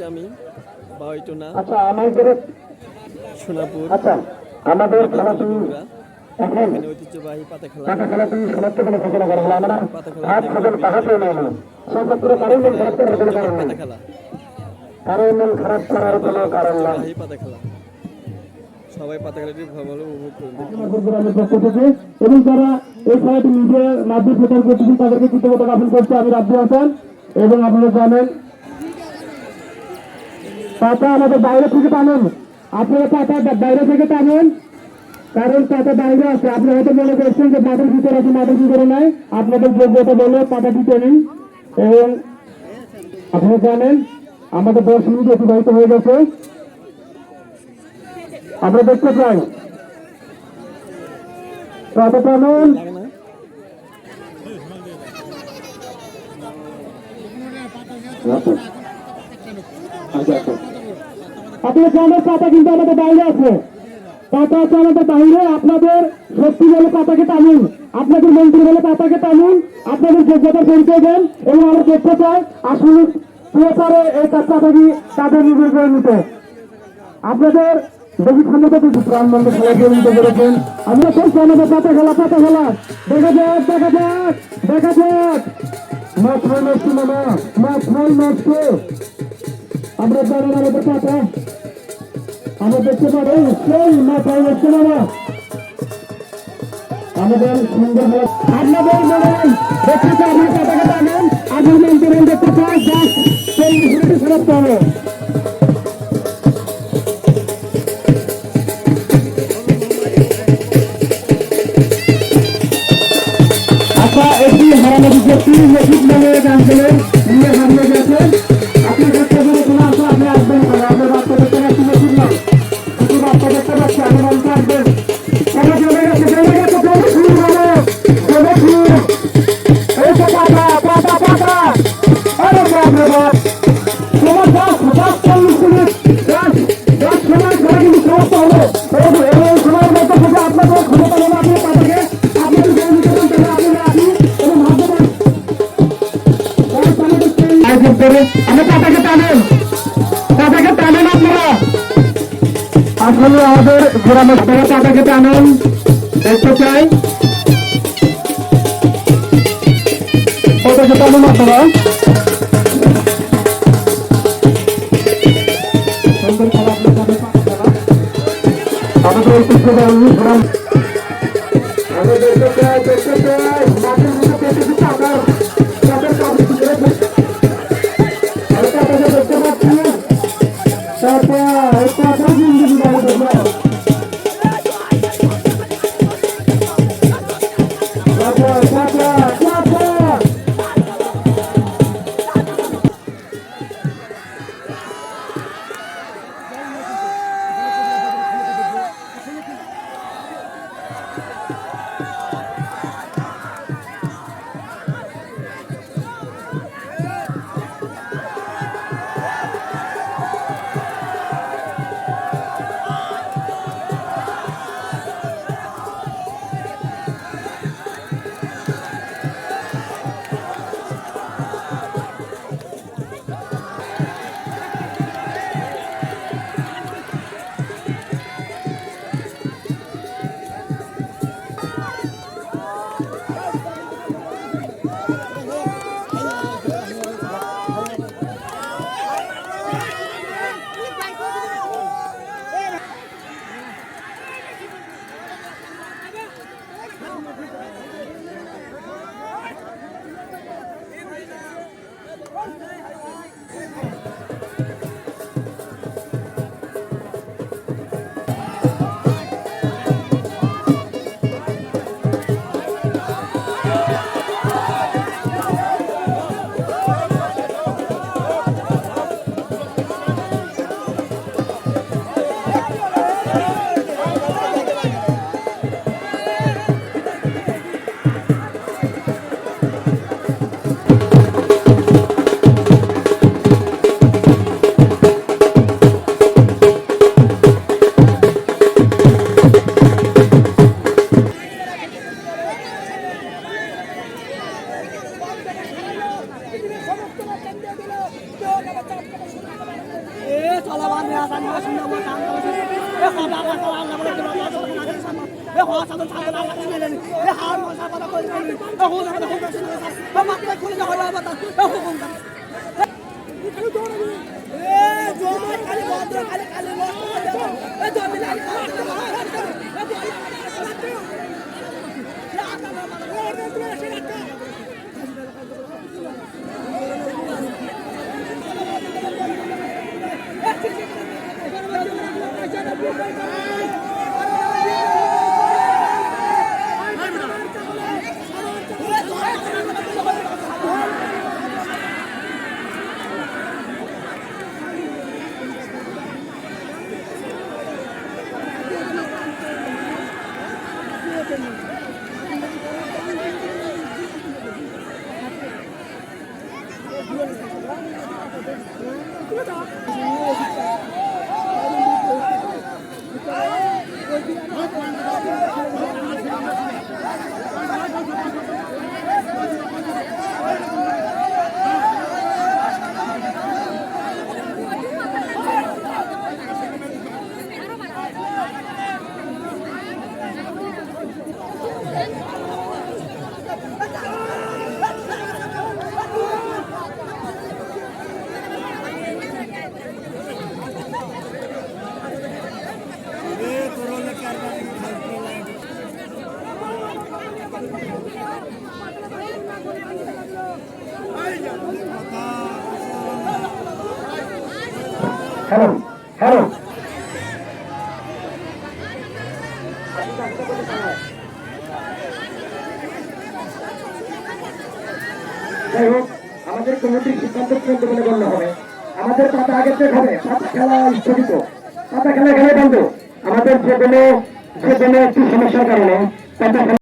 আমি বাউইটোনা আচ্ছা আমাদের সোনাপুর আচ্ছা আমাদের খেলাটি এখন ঐতিহ্যবাহী পাতা খেলা খেলাটি সমাপ্ত করে ঘোষণা করা হলো। আমরা পাতা খেলা হাত সকল পাহাড়ে নেই সেক্ষেত্রে কারণ খারাপ করার কোনো কারণ নেই। পাতা খেলা কারণ খারাপ করার কোনো কারণ নেই। পাতা খেলা সবাই পাতা খেলাটি ভালো উপভোগ করবে এবং যারা এই খেলাটি নিজের মাধ্যমে প্রচার করতেছেন তাদেরকে কৃতজ্ঞতা জ্ঞাপন করছে আমি রাব্বি হাসান। এবং আপনারা জানেন পাতা আমাদের বাইরে থেকে টানেন, আপনারা পাতা বাইরে থেকে টানেন কারণ পাতা বাইরে আছে। আপনি হয়তো মনে করছেন যে মাঠের ভিতরে আছে, মাঠের ভিতরে নাই, আপনাদের যোগ্যতা বলে পাতাটি টেনেন। এবং আপনারা জানেন আমাদের 10 মিনিট অতিবাহিত হয়ে গেছে, আমরা দেখতে পাই পাতা টানুন। আপনারা জানেন পাতা কিন্তু আমাদের বাইরে আছে, পাতা আছে আমাদের বাইরে। আপনাদের শক্তি বলে পাতাকে টানুন, আপনাদের মন্ত্রী বলে পাতাকে টানুন, আপনাদের যোগ্যতার পরিচয় দেন এবং আমরা দেখতে চাই আসলে কে পারে এই পাতাটি তাদের নিজের করে নিতে। আপনাদের দেখি ক্ষমতা কিন্তু প্রাণবন্ধ খেলা দিয়ে নিতে পেরেছেন। আমরা চলছি আমাদের পাতা খেলা দেখা যাক ম্যাচ হয় ম্যাচ মামা, ম্যাচ হয় ম্যাচ। আমরা জানেন আমাদের পাতা আমরা দেখতে পাবো সেই মাথায় হচ্ছে না আমাদের সুন্দর আপনাদের মনে দেখতে চাই আপনার পাতাকে টানেন, আগের মন্ত্রণ দেখতে চাই সেই বিষয়টি সমাপ্ত হবে। আচ্ছা একটি হারানো বিজ্ঞপ্তি নজিব নামে গান খেলেন নিয়ে হারিয়ে গেছেন। আপনি দেখতে পাবেন কোনো আসলে আপনি আসবেন করে আপনার বাচ্চা দেখতে পাচ্ছি নজিব নাম শুধু বাচ্চা দেখতে পাচ্ছি আপনি মানুষ আসবেন সবাই চলে গেছে এই তো পাতা পাতা পাতা আরে বাপরে বাপ তোমার 10-40 মিনিট 10 সময় ধরে কিন্তু সমস্ত হলো এই সময়ের মধ্যে থেকে আপনাদের ক্ষমতা হলো আপনি পাতাকে আপনাদের জন্য আমরা পাতাকে টানেন আপনারা আসলে আমাদের গ্রামের সবাই পাতাকে টানেন দেখতে চাই পাতাকে টানেন আপনারা। আমাদের ঐতিহ্যবাহী গ্রাম আমরা দেখতে চাই মাঠের মধ্যে পেতে চাদর চাদর কাপড় দেখতে পাচ্ছি তারপর হ্যালো হ্যালো যাই হোক আমাদের কমিটির সিদ্ধান্ত চূড়ান্ত বলে গণ্য হবে। আমাদের পাতা আগে চেক হবে, পাতা খেলা স্থগিত, পাতা খেলা বন্ধ। আমাদের যে কোনো একটি সমস্যার কারণে পাতা